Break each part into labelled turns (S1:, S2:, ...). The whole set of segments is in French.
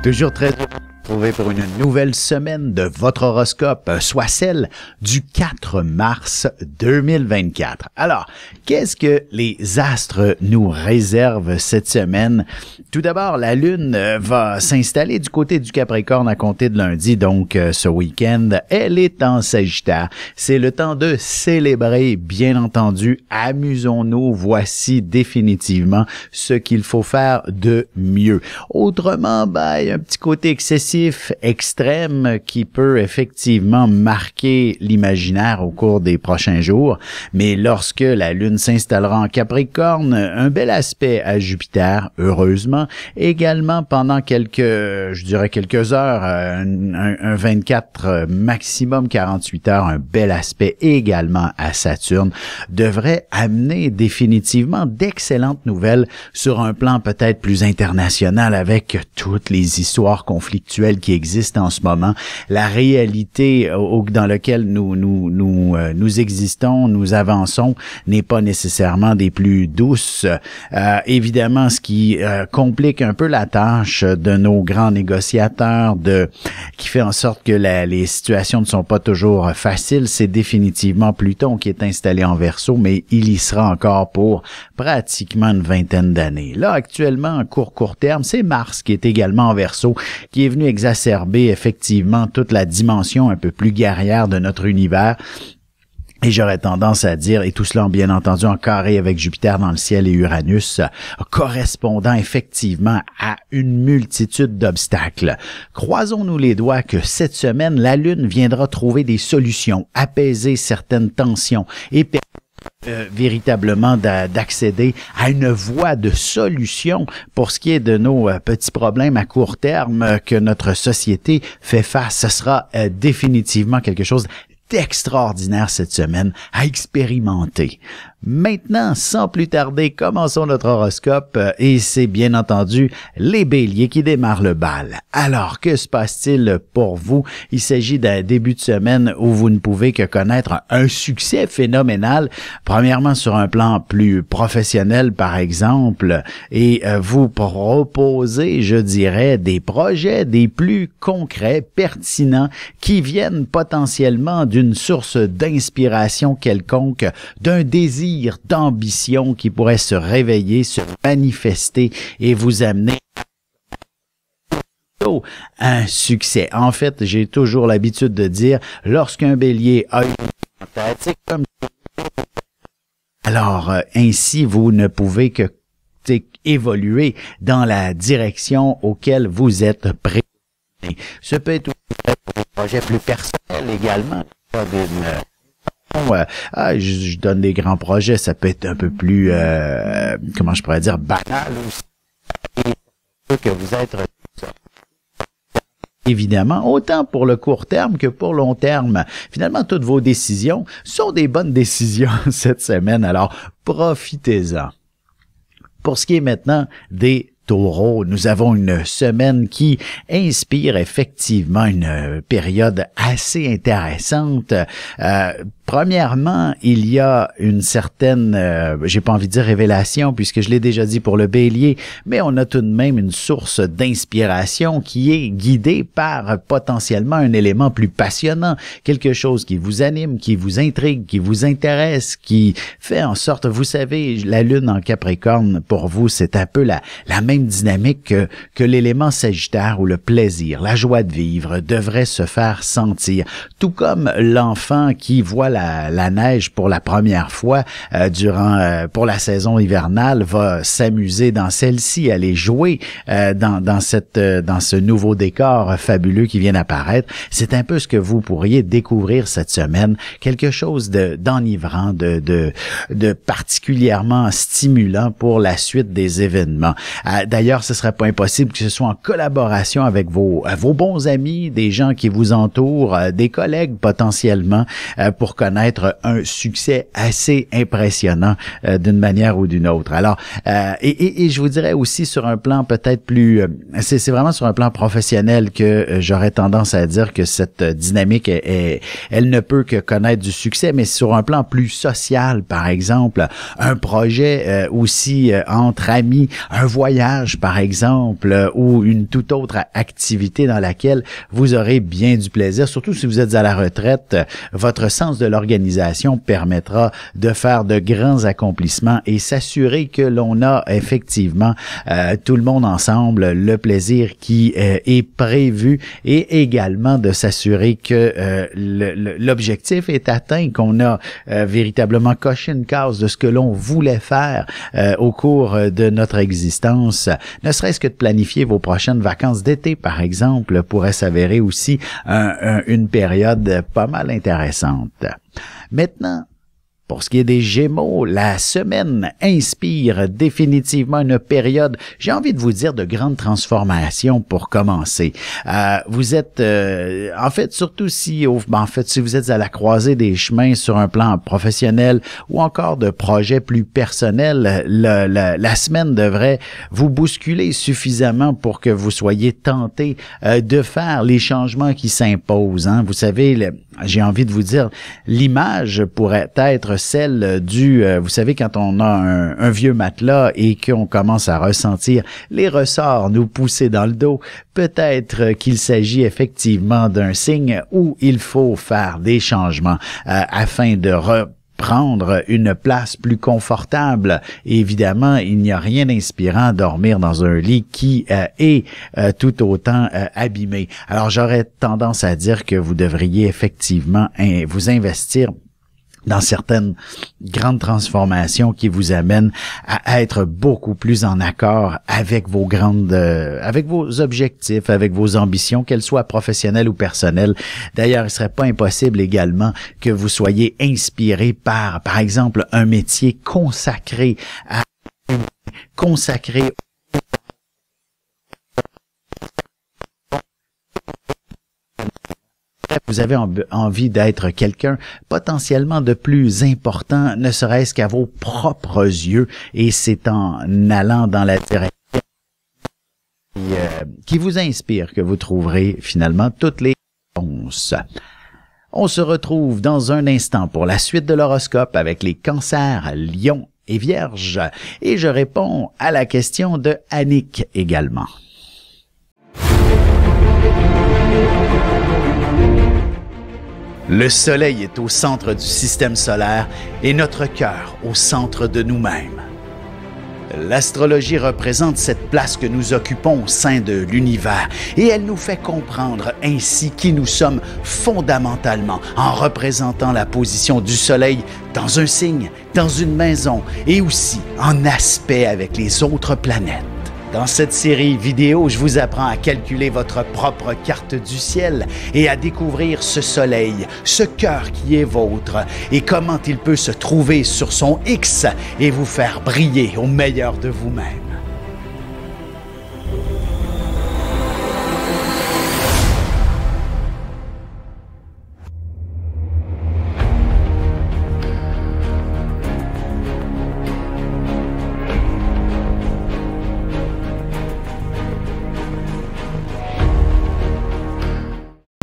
S1: Toujours très heureux de vous retrouver pour une nouvelle semaine de votre horoscope, soit celle du 4 mars 2024. Alors, qu'est-ce que les astres nous réservent cette semaine? Tout d'abord, la Lune va s'installer du côté du Capricorne à compter de lundi, donc ce week-end. Elle est en Sagittaire. C'est le temps de célébrer, bien entendu. Amusons-nous. Voici définitivement ce qu'il faut faire de mieux. Autrement, il y a un petit côté excessif, extrême, qui peut effectivement marquer l'imaginaire au cours des prochains jours. Mais lorsque la Lune s'installera en Capricorne, un bel aspect à Jupiter, heureusement. Également, pendant quelques heures, un 24, maximum 48 heures, un bel aspect également à Saturne devrait amener définitivement d'excellentes nouvelles sur un plan peut-être plus international avec toutes les histoires conflictuelles qui existent en ce moment. La réalité dans laquelle nous existons, nous avançons, n'est pas nécessairement des plus douces. Évidemment, ce qui complique un peu la tâche de nos grands négociateurs, qui fait en sorte que les situations ne sont pas toujours faciles, c'est définitivement Pluton qui est installé en Verseau, mais il y sera encore pour pratiquement une vingtaine d'années. Là, actuellement, en court terme, c'est Mars qui est également en Verseau, qui est venu exacerber effectivement toute la dimension un peu plus guerrière de notre univers. Et j'aurais tendance à dire, et tout cela bien entendu en carré avec Jupiter dans le ciel et Uranus, correspondant effectivement à une multitude d'obstacles. Croisons-nous les doigts que cette semaine, la Lune viendra trouver des solutions, apaiser certaines tensions et véritablement d'accéder à une voie de solution pour ce qui est de nos petits problèmes à court terme que notre société fait face. Ce sera définitivement quelque chose d'extraordinaire cette semaine à expérimenter. Maintenant, sans plus tarder, commençons notre horoscope et c'est bien entendu les béliers qui démarrent le bal. Alors, que se passe-t-il pour vous? Il s'agit d'un début de semaine où vous ne pouvez que connaître un succès phénoménal, premièrement sur un plan plus professionnel par exemple, et vous proposez, je dirais, des projets des plus concrets, pertinents, qui viennent potentiellement d'une source d'inspiration quelconque, d'un désir d'ambition qui pourrait se réveiller, se manifester et vous amener un succès. En fait, j'ai toujours l'habitude de dire, lorsqu'un bélier a une en tête, c'est comme alors ainsi vous ne pouvez que évoluer dans la direction auquel vous êtes prêt. Ce peut être un projet plus personnel également. Je donne des grands projets, ça peut être un peu plus, comment je pourrais dire, banal aussi. Que vous êtes évidemment, autant pour le court terme que pour long terme. Finalement, toutes vos décisions sont des bonnes décisions cette semaine, alors profitez-en. Pour ce qui est maintenant des Taureaux, nous avons une semaine qui inspire effectivement une période assez intéressante. Premièrement, il y a une certaine, j'ai pas envie de dire révélation puisque je l'ai déjà dit pour le Bélier, mais on a tout de même une source d'inspiration qui est guidée par potentiellement un élément plus passionnant, quelque chose qui vous anime, qui vous intrigue, qui vous intéresse, qui fait en sorte, vous savez, la Lune en Capricorne, pour vous, c'est un peu la même dynamique que l'élément Sagittaire où le plaisir, la joie de vivre devrait se faire sentir. Tout comme l'enfant qui voit la neige pour la première fois pour la saison hivernale va s'amuser dans celle-ci, aller jouer dans ce nouveau décor fabuleux qui vient d'apparaître. C'est un peu ce que vous pourriez découvrir cette semaine, quelque chose d'enivrant, de particulièrement stimulant pour la suite des événements. D'ailleurs, ce serait pas impossible que ce soit en collaboration avec vos bons amis, des gens qui vous entourent, des collègues potentiellement, pour connaître un succès assez impressionnant d'une manière ou d'une autre. Alors, et je vous dirais aussi sur un plan peut-être plus, c'est vraiment sur un plan professionnel que j'aurais tendance à dire que cette dynamique elle ne peut que connaître du succès, mais sur un plan plus social, par exemple, un projet aussi entre amis, un voyage, par exemple, ou une toute autre activité dans laquelle vous aurez bien du plaisir, surtout si vous êtes à la retraite, votre sens de l'organisation permettra de faire de grands accomplissements et s'assurer que l'on a effectivement tout le monde ensemble le plaisir qui est prévu et également de s'assurer que l'objectif est atteint, qu'on a véritablement coché une case de ce que l'on voulait faire au cours de notre existence. Ne serait-ce que de planifier vos prochaines vacances d'été, par exemple, pourrait s'avérer aussi une période pas mal intéressante. Maintenant, pour ce qui est des Gémeaux, la semaine inspire définitivement une période, j'ai envie de vous dire, de grande transformation pour commencer. Vous êtes, en fait, surtout si, si vous êtes à la croisée des chemins sur un plan professionnel ou encore de projets plus personnels, la semaine devrait vous bousculer suffisamment pour que vous soyez tenté de faire les changements qui s'imposent. Hein. Vous savez, j'ai envie de vous dire, l'image pourrait être celle vous savez, quand on a un vieux matelas et qu'on commence à ressentir les ressorts nous pousser dans le dos, peut-être qu'il s'agit effectivement d'un signe où il faut faire des changements afin de prendre une place plus confortable. Et évidemment, il n'y a rien d'inspirant à dormir dans un lit qui est tout autant abîmé. Alors, j'aurais tendance à dire que vous devriez effectivement vous investir dans certaines grandes transformations qui vous amènent à être beaucoup plus en accord avec vos avec vos objectifs, avec vos ambitions, qu'elles soient professionnelles ou personnelles. D'ailleurs, il serait pas impossible également que vous soyez inspiré par exemple, un métier consacré vous avez envie d'être quelqu'un potentiellement de plus important, ne serait-ce qu'à vos propres yeux, et c'est en allant dans la direction qui vous inspire que vous trouverez finalement toutes les réponses. On se retrouve dans un instant pour la suite de l'horoscope avec les cancers, lions et vierges, et je réponds à la question de Annick également. Le soleil est au centre du système solaire et notre cœur au centre de nous-mêmes. L'astrologie représente cette place que nous occupons au sein de l'univers et elle nous fait comprendre ainsi qui nous sommes fondamentalement en représentant la position du soleil dans un signe, dans une maison et aussi en aspect avec les autres planètes. Dans cette série vidéo, je vous apprends à calculer votre propre carte du ciel et à découvrir ce soleil, ce cœur qui est vôtre et comment il peut se trouver sur son X et vous faire briller au meilleur de vous-même.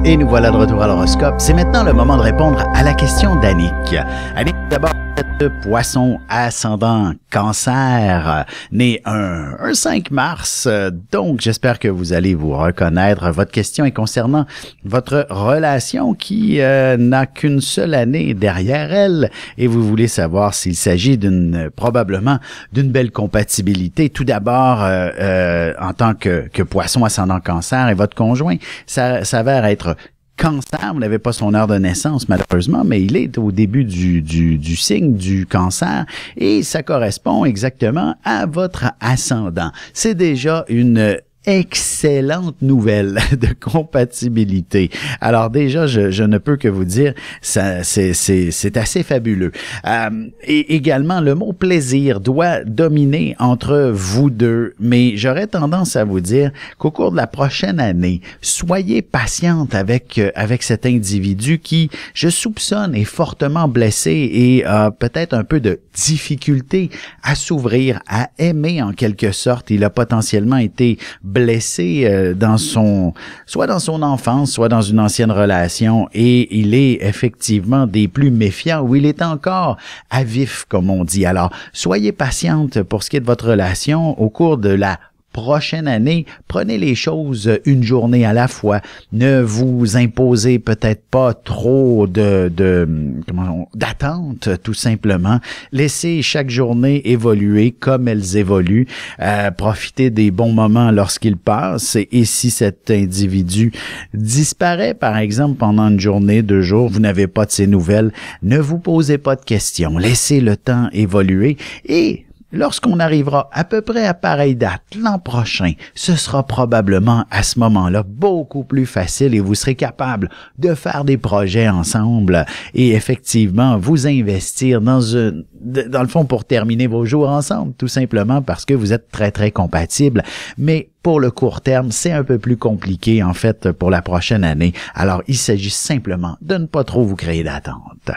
S1: Et nous voilà de retour à l'horoscope. C'est maintenant le moment de répondre à la question d'Annick. Annick, d'abord, Poisson ascendant Cancer, né un 5 mars. Donc, j'espère que vous allez vous reconnaître. Votre question est concernant votre relation qui n'a qu'une seule année derrière elle et vous voulez savoir s'il s'agit probablement d'une belle compatibilité. Tout d'abord, en tant que Poisson ascendant Cancer et votre conjoint, ça s'avère être Cancer, vous n'avez pas son heure de naissance malheureusement, mais il est au début du signe du Cancer et ça correspond exactement à votre ascendant. C'est déjà une excellente nouvelle de compatibilité. Alors déjà, je ne peux que vous dire, ça, c'est assez fabuleux. Et également, le mot plaisir doit dominer entre vous deux, mais j'aurais tendance à vous dire qu'au cours de la prochaine année, soyez patiente avec cet individu qui, je soupçonne, est fortement blessé et a peut-être un peu de difficulté à s'ouvrir, à aimer en quelque sorte. Il a potentiellement été blessé soit dans son enfance, soit dans une ancienne relation, et il est effectivement des plus méfiants, ou il est encore à vif, comme on dit. Alors, soyez patiente pour ce qui est de votre relation au cours de la prochaine année. Prenez les choses une journée à la fois. Ne vous imposez peut-être pas trop d'attente, tout simplement. Laissez chaque journée évoluer comme elles évoluent. Profitez des bons moments lorsqu'ils passent. Et si cet individu disparaît, par exemple, pendant une journée, 2 jours, vous n'avez pas de ses nouvelles, ne vous posez pas de questions. Laissez le temps évoluer et lorsqu'on arrivera à peu près à pareille date l'an prochain, ce sera probablement à ce moment-là beaucoup plus facile et vous serez capable de faire des projets ensemble et effectivement vous investir dans le fond pour terminer vos jours ensemble, tout simplement parce que vous êtes très très compatibles. Mais pour le court terme, c'est un peu plus compliqué en fait pour la prochaine année. Alors il s'agit simplement de ne pas trop vous créer d'attente.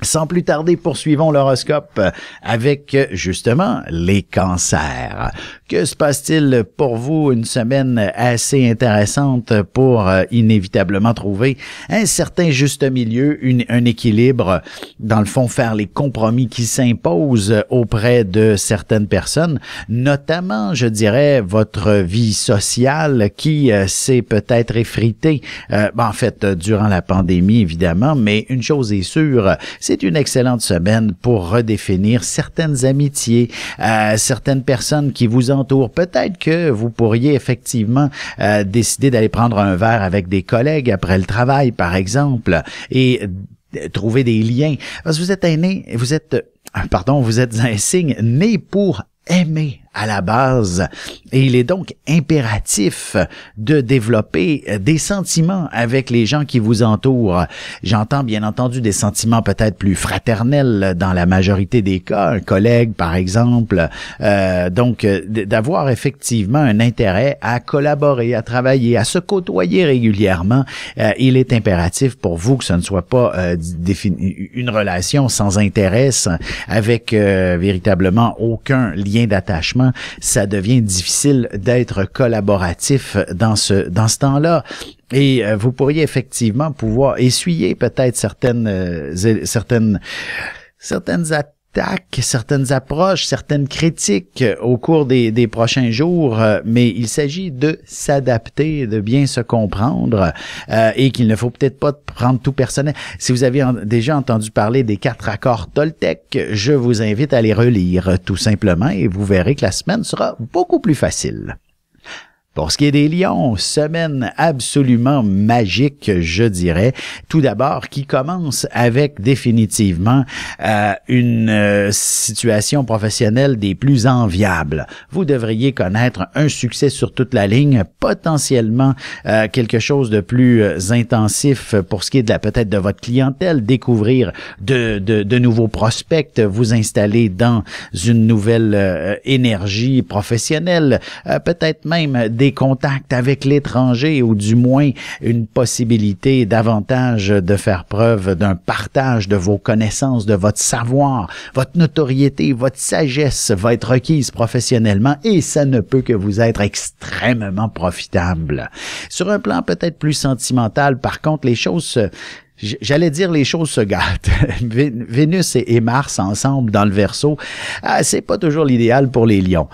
S1: Sans plus tarder, poursuivons l'horoscope avec, justement, les cancers. Que se passe-t-il pour vous? Une semaine assez intéressante pour inévitablement trouver un certain juste milieu, un équilibre, dans le fond, faire les compromis qui s'imposent auprès de certaines personnes, notamment, je dirais, votre vie sociale qui s'est peut-être effritée, en fait, durant la pandémie, évidemment, mais une chose est sûre, c'est une excellente semaine pour redéfinir certaines amitiés, certaines personnes qui vous entourent. Peut-être que vous pourriez effectivement décider d'aller prendre un verre avec des collègues après le travail, par exemple, et trouver des liens. Parce que vous êtes un signe né pour aimer à la base et il est donc impératif de développer des sentiments avec les gens qui vous entourent. J'entends bien entendu des sentiments peut-être plus fraternels dans la majorité des cas, un collègue par exemple, donc d'avoir effectivement un intérêt à collaborer, à travailler, à se côtoyer régulièrement. Il est impératif pour vous que ce ne soit pas une relation sans intérêt, avec véritablement aucun lien d'attachement. Ça devient difficile d'être collaboratif dans ce temps-là. Et vous pourriez effectivement pouvoir essuyer peut-être certaines attaques, certaines approches, certaines critiques au cours des prochains jours, mais il s'agit de s'adapter, de bien se comprendre et qu'il ne faut peut-être pas prendre tout personnel. Si vous avez déjà entendu parler des 4 accords Toltec, je vous invite à les relire tout simplement et vous verrez que la semaine sera beaucoup plus facile. Pour ce qui est des lions, semaine absolument magique, je dirais. Tout d'abord, qui commence avec définitivement une situation professionnelle des plus enviables. Vous devriez connaître un succès sur toute la ligne, potentiellement quelque chose de plus intensif pour ce qui est peut-être de votre clientèle, découvrir de nouveaux prospects, vous installer dans une nouvelle énergie professionnelle, peut-être même des contacts avec l'étranger ou du moins une possibilité davantage de faire preuve d'un partage de vos connaissances, de votre savoir, votre notoriété, votre sagesse va être requise professionnellement et ça ne peut que vous être extrêmement profitable. Sur un plan peut-être plus sentimental, par contre, les choses j'allais dire les choses se gâtent. Vénus et Mars ensemble dans le Verseau, c'est pas toujours l'idéal pour les lions.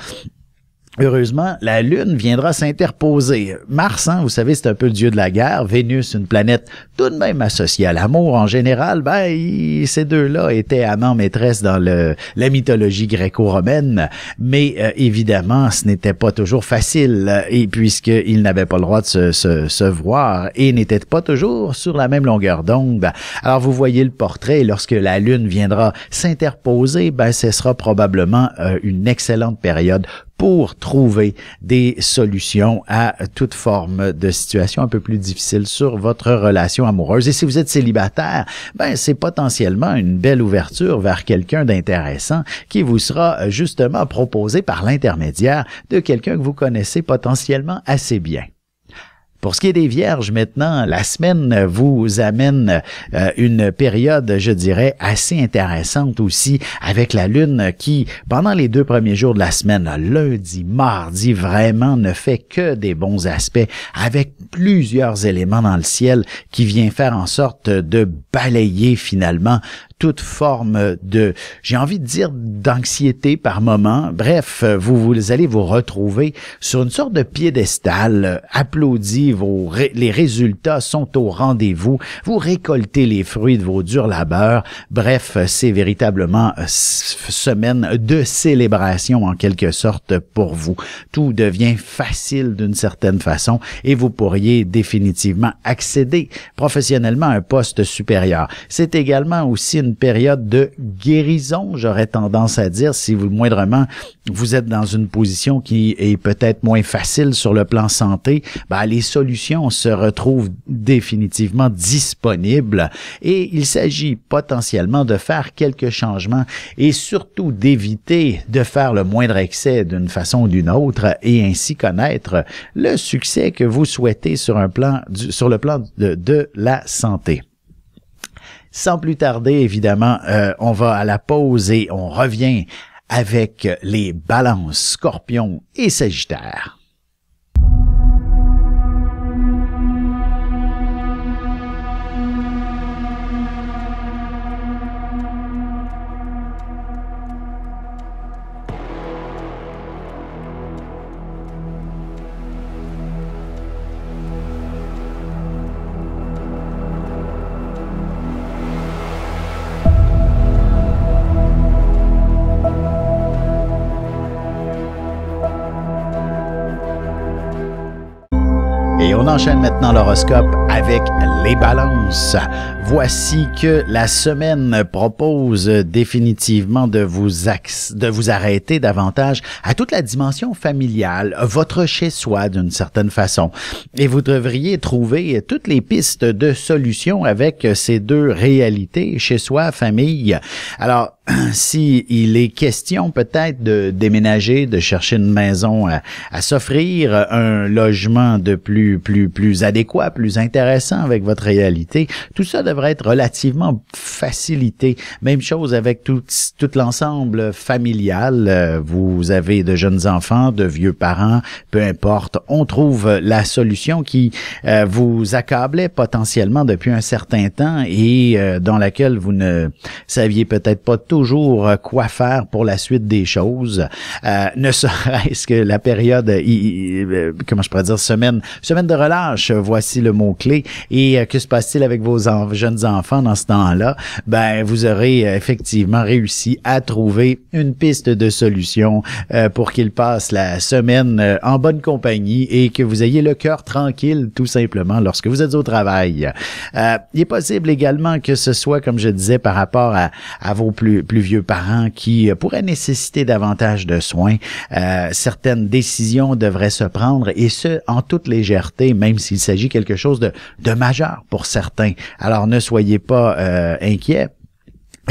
S1: Heureusement, la Lune viendra s'interposer. Mars, vous savez, c'est un peu le dieu de la guerre. Vénus, une planète tout de même associée à l'amour en général. Ces deux-là étaient amants maîtresses dans la mythologie gréco-romaine. Mais évidemment, ce n'était pas toujours facile. Et puisqu'ils n'avaient pas le droit de se voir et n'étaient pas toujours sur la même longueur d'onde. Alors, vous voyez le portrait. Lorsque la Lune viendra s'interposer, ce sera probablement une excellente période pour trouver des solutions à toute forme de situation un peu plus difficile sur votre relation amoureuse. Et si vous êtes célibataire, ben c'est potentiellement une belle ouverture vers quelqu'un d'intéressant qui vous sera justement proposé par l'intermédiaire de quelqu'un que vous connaissez potentiellement assez bien. Pour ce qui est des Vierges, maintenant, la semaine vous amène une période, je dirais, assez intéressante aussi, avec la Lune qui, pendant les 2 premiers jours de la semaine, lundi, mardi, vraiment ne fait que des bons aspects, avec plusieurs éléments dans le ciel qui vient faire en sorte de balayer finalement toute forme de, j'ai envie de dire, d'anxiété par moment. Bref, vous allez vous retrouver sur une sorte de piédestal, applaudi, les résultats sont au rendez-vous, vous récoltez les fruits de vos durs labeurs. Bref, c'est véritablement semaine de célébration en quelque sorte pour vous. Tout devient facile d'une certaine façon et vous pourriez définitivement accéder professionnellement à un poste supérieur. C'est également aussi une période de guérison, j'aurais tendance à dire, si vous moindrement vous êtes dans une position qui est peut-être moins facile sur le plan santé, ben, les solutions se retrouvent définitivement disponibles et il s'agit potentiellement de faire quelques changements et surtout d'éviter de faire le moindre excès d'une façon ou d'une autre et ainsi connaître le succès que vous souhaitez sur le plan de la santé. Sans plus tarder, évidemment, on va à la pause et on revient avec les balances, scorpions et sagittaires. Et on enchaîne maintenant l'horoscope avec les balances. Voici que la semaine propose définitivement de vous arrêter davantage à toute la dimension familiale, votre chez-soi d'une certaine façon. Et vous devriez trouver toutes les pistes de solutions avec ces deux réalités, chez-soi, famille. Alors, si il est question peut-être de déménager, de chercher une maison à s'offrir, un logement de plus adéquat, plus intéressant avec votre réalité, tout ça devrait être relativement facilité. Même chose avec tout l'ensemble familial. Vous avez de jeunes enfants, de vieux parents, peu importe. On trouve la solution qui vous accablait potentiellement depuis un certain temps et dans laquelle vous ne saviez peut-être pas toujours quoi faire pour la suite des choses. Ne serait-ce que la période, comment je pourrais dire, semaine de relâche, voici le mot-clé. Et que se passe-t-il avec vos jeunes enfants dans ce temps-là? Ben, vous aurez effectivement réussi à trouver une piste de solution pour qu'ils passent la semaine en bonne compagnie et que vous ayez le cœur tranquille, tout simplement, lorsque vous êtes au travail. Il est possible également que ce soit, comme je disais, par rapport à vos plus vieux parents qui pourraient nécessiter davantage de soins. Certaines décisions devraient se prendre et ce, en toute légèreté, même s'il s'agit quelque chose de majeur pour certains. Alors, ne soyez pas inquiets.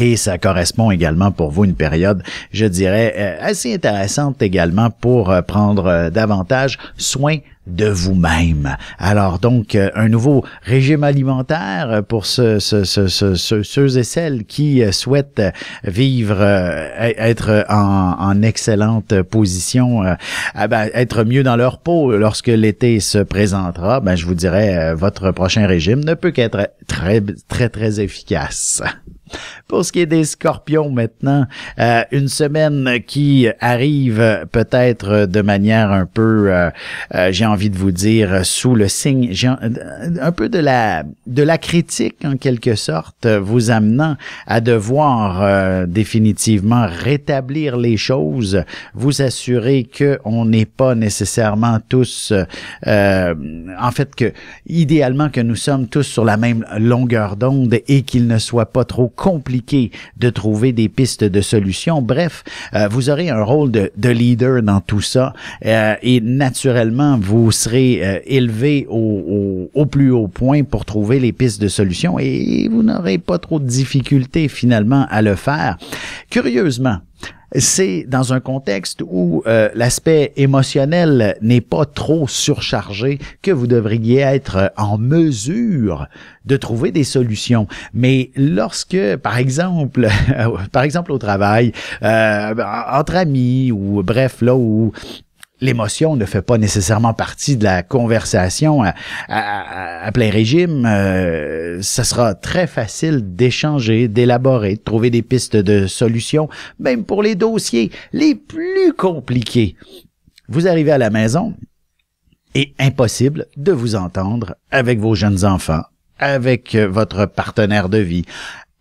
S1: Et ça correspond également pour vous une période, je dirais, assez intéressante également pour prendre davantage soin de vous-même. Alors donc, un nouveau régime alimentaire pour ceux et celles qui souhaitent vivre, être en excellente position, être mieux dans leur peau lorsque l'été se présentera. Ben, je vous dirais, votre prochain régime ne peut qu'être très efficace. Pour ce qui est des scorpions maintenant, une semaine qui arrive peut-être de manière un peu, j'ai envie de vous dire, sous le signe, un peu de la critique en quelque sorte, vous amenant à devoir définitivement rétablir les choses, vous assurer que on n'est pas nécessairement tous, en fait que idéalement que nous sommes tous sur la même longueur d'onde et qu'il ne soit pas trop compliqué de trouver des pistes de solutions. Bref, vous aurez un rôle de leader dans tout ça et naturellement, vous serez élevé au plus haut point pour trouver les pistes de solutions et vous n'aurez pas trop de difficultés finalement à le faire. Curieusement, c'est dans un contexte où l'aspect émotionnel n'est pas trop surchargé que vous devriez être en mesure de trouver des solutions. Mais lorsque, par exemple au travail, entre amis ou bref, là où l'émotion ne fait pas nécessairement partie de la conversation à plein régime, ça sera très facile d'échanger, d'élaborer, de trouver des pistes de solutions, même pour les dossiers les plus compliqués. Vous arrivez à la maison et impossible de vous entendre avec vos jeunes enfants, avec votre partenaire de vie,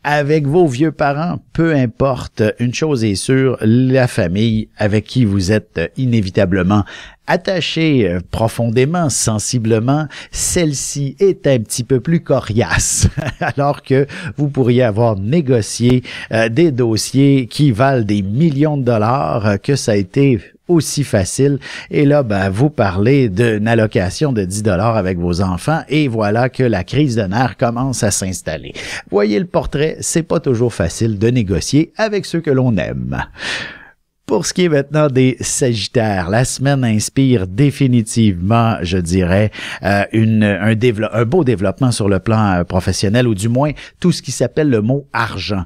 S1: avec vos vieux parents, peu importe, une chose est sûre, la famille avec qui vous êtes inévitablement attaché profondément, sensiblement, celle-ci est un petit peu plus coriace, alors que vous pourriez avoir négocié des dossiers qui valent des millions de dollars, que ça a été aussi facile. Et là, vous parlez d'une allocation de 10 dollars avec vos enfants et voilà que la crise de nerfs commence à s'installer. Voyez le portrait, c'est pas toujours facile de négocier avec ceux que l'on aime. Pour ce qui est maintenant des Sagittaires, la semaine inspire définitivement, je dirais, un beau développement sur le plan professionnel, ou du moins tout ce qui s'appelle le mot argent.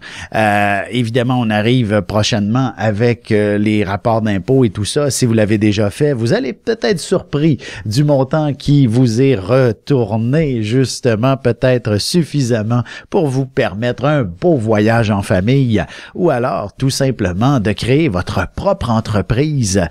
S1: Évidemment, on arrive prochainement avec les rapports d'impôts et tout ça. Si vous l'avez déjà fait, vous allez peut-être surpris du montant qui vous est retourné, justement, peut-être suffisamment pour vous permettre un beau voyage en famille, ou alors tout simplement de créer votre propre entreprise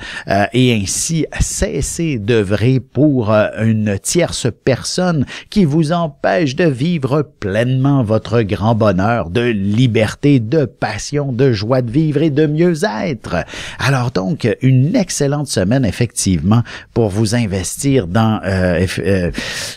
S1: et ainsi cesser d'œuvrer pour une tierce personne qui vous empêche de vivre pleinement votre grand bonheur de liberté, de passion, de joie de vivre et de mieux-être. Alors donc, une excellente semaine effectivement pour vous investir dans,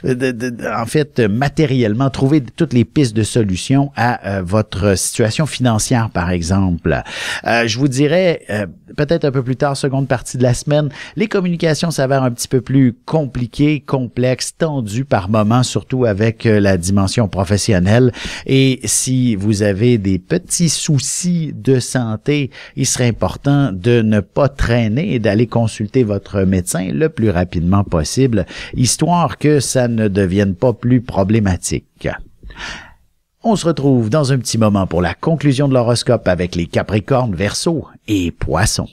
S1: en fait, matériellement, trouver toutes les pistes de solutions à votre situation financière, par exemple. Je vous dirais, peut-être un peu plus tard, seconde partie de la semaine, les communications s'avèrent un petit peu plus compliquées, complexes, tendues par moments, surtout avec la dimension professionnelle. Et si vous avez des petits soucis de santé, il serait important de ne pas traîner et d'aller consulter votre médecin le plus rapidement possible, histoire que ça ne devienne pas plus problématique. On se retrouve dans un petit moment pour la conclusion de l'horoscope avec les Capricornes, Verseaux et Poissons.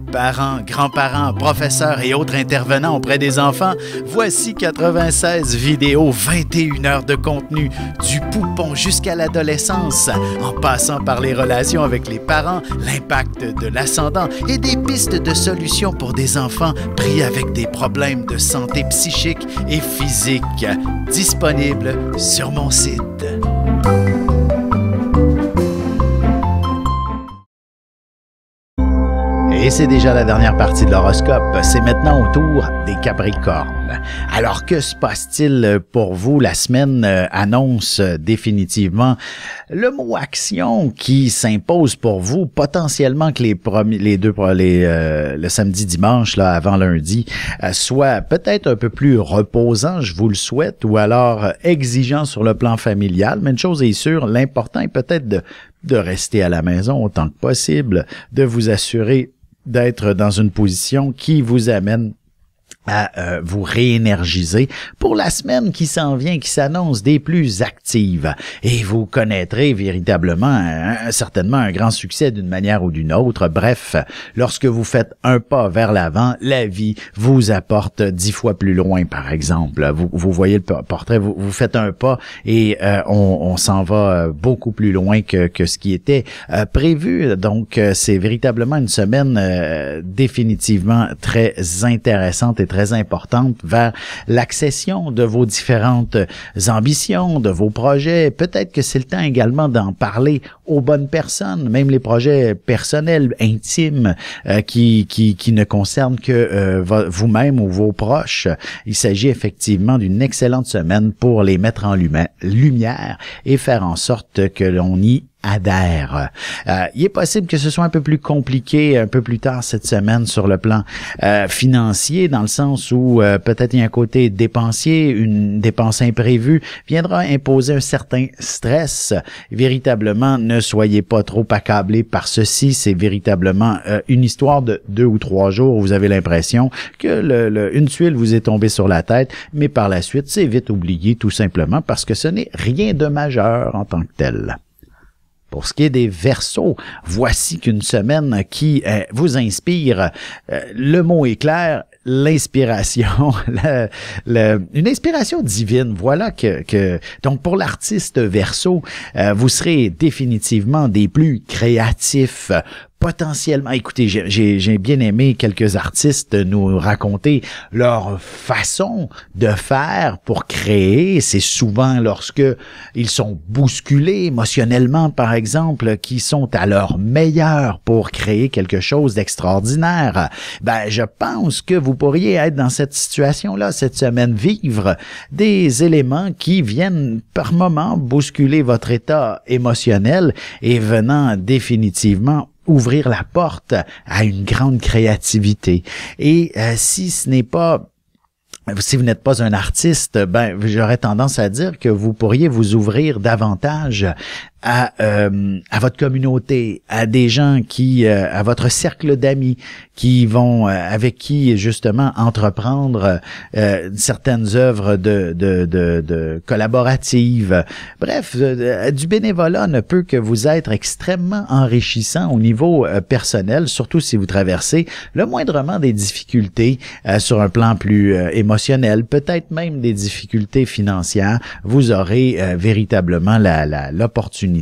S1: Parents, grands-parents, professeurs et autres intervenants auprès des enfants, voici 96 vidéos, 21 heures de contenu, du poupon jusqu'à l'adolescence, en passant par les relations avec les parents, l'impact de l'ascendant et des pistes de solutions pour des enfants pris avec des problèmes de santé psychique et physique. Disponible sur mon site. Et c'est déjà la dernière partie de l'horoscope. C'est maintenant au tour des Capricornes. Alors, que se passe-t-il pour vous? La semaine annonce définitivement le mot action qui s'impose pour vous. Potentiellement que le samedi, dimanche, là, avant lundi, soit peut-être un peu plus reposant, je vous le souhaite, ou alors exigeant sur le plan familial. Mais une chose est sûre, l'important est peut-être de rester à la maison autant que possible, de vous assurer d'être dans une position qui vous amène à vous réénergiser pour la semaine qui s'en vient, qui s'annonce des plus actives. Et vous connaîtrez véritablement, certainement un grand succès d'une manière ou d'une autre. Bref, lorsque vous faites un pas vers l'avant, la vie vous apporte 10 fois plus loin, par exemple. Vous voyez le portrait, vous faites un pas et on s'en va beaucoup plus loin que ce qui était prévu. Donc, c'est véritablement une semaine définitivement très intéressante et très très importante vers l'accession de vos différentes ambitions, de vos projets. Peut-être que c'est le temps également d'en parler aux bonnes personnes, même les projets personnels, intimes, qui ne concernent que vous-même ou vos proches. Il s'agit effectivement d'une excellente semaine pour les mettre en lumière et faire en sorte que l'on y adhère. Il est possible que ce soit un peu plus compliqué un peu plus tard cette semaine sur le plan financier, dans le sens où peut-être il y a un côté dépensier, une dépense imprévue viendra imposer un certain stress. Véritablement, ne soyez pas trop accablés par ceci. C'est véritablement une histoire de 2 ou 3 jours où vous avez l'impression que une tuile vous est tombée sur la tête, mais par la suite, c'est vite oublié tout simplement parce que ce n'est rien de majeur en tant que tel. Pour ce qui est des Verseaux, voici qu'une semaine qui vous inspire. Le mot est clair, l'inspiration, une inspiration divine. Voilà que donc pour l'artiste Verseau, vous serez définitivement des plus créatifs. Potentiellement, écoutez, j'ai bien aimé quelques artistes nous raconter leur façon de faire pour créer. C'est souvent lorsque ils sont bousculés émotionnellement, par exemple, qui sont à leur meilleur pour créer quelque chose d'extraordinaire. Ben, je pense que vous pourriez être dans cette situation-là cette semaine, vivre des éléments qui viennent par moments bousculer votre état émotionnel et venant définitivement ouvrir la porte à une grande créativité. Et si vous n'êtes pas un artiste, ben j'aurais tendance à dire que vous pourriez vous ouvrir davantage à votre communauté, à des gens à votre cercle d'amis qui vont avec qui justement entreprendre certaines œuvres de collaboratives. Bref, du bénévolat ne peut que vous être extrêmement enrichissant au niveau personnel, surtout si vous traversez le moindrement des difficultés sur un plan plus émotionnel, peut-être même des difficultés financières. Vous aurez véritablement l'opportunité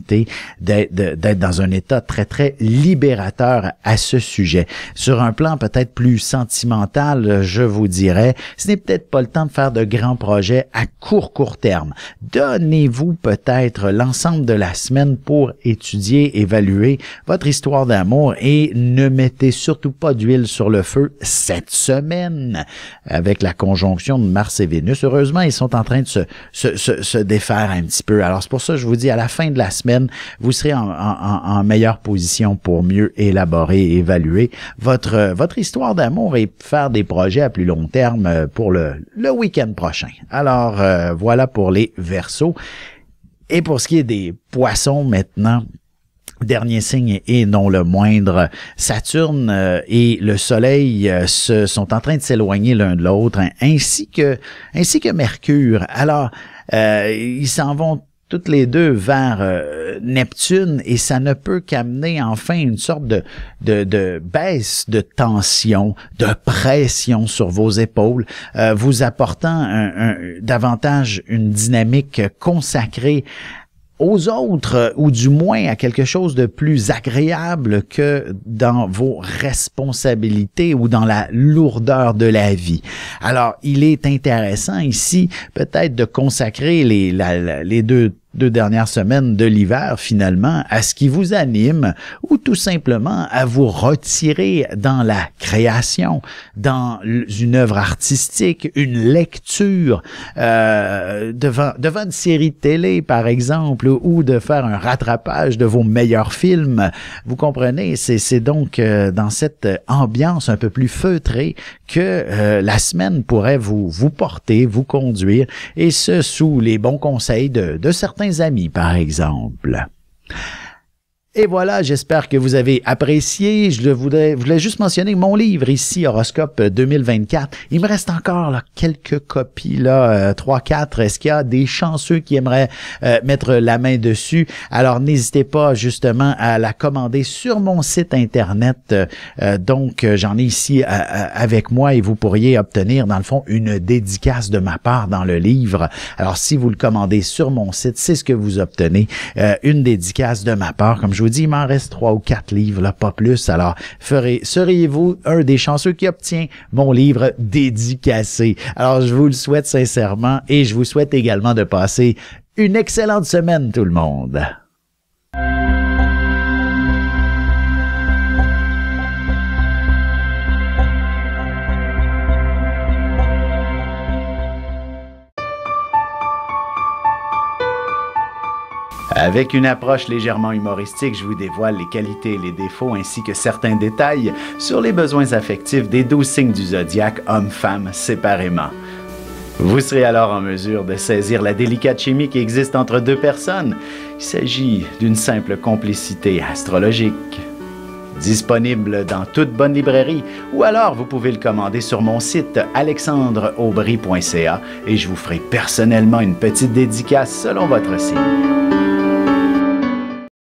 S1: d'être dans un état très, très libérateur à ce sujet. Sur un plan peut-être plus sentimental, je vous dirais, ce n'est peut-être pas le temps de faire de grands projets à court terme. Donnez-vous peut-être l'ensemble de la semaine pour étudier, évaluer votre histoire d'amour et ne mettez surtout pas d'huile sur le feu cette semaine avec la conjonction de Mars et Vénus. Heureusement, ils sont en train de se défaire un petit peu. Alors, c'est pour ça que je vous dis, à la fin de la semaine, vous serez en meilleure position pour mieux élaborer et évaluer votre histoire d'amour et faire des projets à plus long terme pour le week-end prochain. Alors, voilà pour les Verseaux. Et pour ce qui est des Poissons maintenant, dernier signe et non le moindre, Saturne et le Soleil sont en train de s'éloigner l'un de l'autre, hein, ainsi que Mercure. Alors, ils s'en vont toutes les deux vers Neptune et ça ne peut qu'amener enfin une sorte de baisse de tension, de pression sur vos épaules, vous apportant davantage une dynamique consacrée aux autres, ou du moins à quelque chose de plus agréable que dans vos responsabilités ou dans la lourdeur de la vie. Alors, il est intéressant ici peut-être de consacrer les deux dernières semaines de l'hiver, finalement, à ce qui vous anime ou tout simplement à vous retirer dans la création, dans une œuvre artistique, une lecture, devant une série de télé, par exemple, ou de faire un rattrapage de vos meilleurs films. Vous comprenez? C'est donc dans cette ambiance un peu plus feutrée que la semaine pourrait vous porter, vous conduire, et ce, sous les bons conseils de certains amis, par exemple. Et voilà, j'espère que vous avez apprécié. Je voulais juste mentionner mon livre ici, Horoscope 2024. Il me reste encore là, quelques copies, là, 3-4. Est-ce qu'il y a des chanceux qui aimeraient mettre la main dessus? Alors, n'hésitez pas justement à la commander sur mon site Internet. Donc, j'en ai ici avec moi et vous pourriez obtenir, dans le fond, une dédicace de ma part dans le livre. Alors, si vous le commandez sur mon site, c'est ce que vous obtenez. Une dédicace de ma part, comme je vous dis, il m'en reste 3 ou 4 livres, là, pas plus. Alors, seriez-vous un des chanceux qui obtient mon livre dédicacé? Alors, je vous le souhaite sincèrement et je vous souhaite également de passer une excellente semaine, tout le monde. Avec une approche légèrement humoristique, je vous dévoile les qualités et les défauts ainsi que certains détails sur les besoins affectifs des 12 signes du zodiaque, hommes-femmes séparément. Vous serez alors en mesure de saisir la délicate chimie qui existe entre deux personnes. Il s'agit d'une simple complicité astrologique. Disponible dans toute bonne librairie ou alors vous pouvez le commander sur mon site alexandreaubry.ca et je vous ferai personnellement une petite dédicace selon votre signe.